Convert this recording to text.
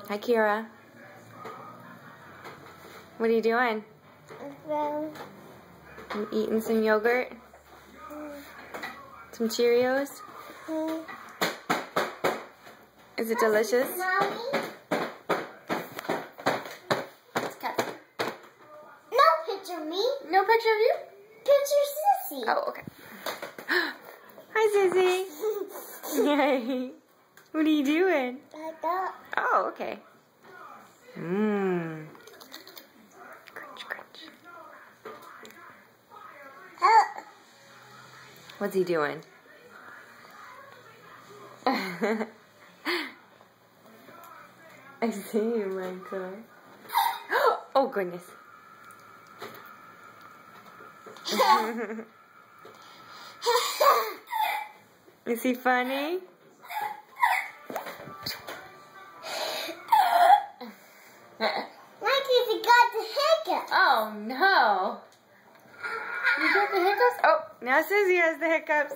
Hi, Kira. What are you doing? You eating some yogurt? Some Cheerios? Is it delicious? No picture of me. No picture of you? Picture Sissy. Oh, okay. Hi, Sissy. Yay. What are you doing? Like that. Oh, okay. Mmm. Crunch, crunch. What's he doing? I see you, Michael. Oh, goodness. Is he funny? Mikey got the hiccup. Oh, no. You got the hiccups? Oh, now Susie has the hiccups.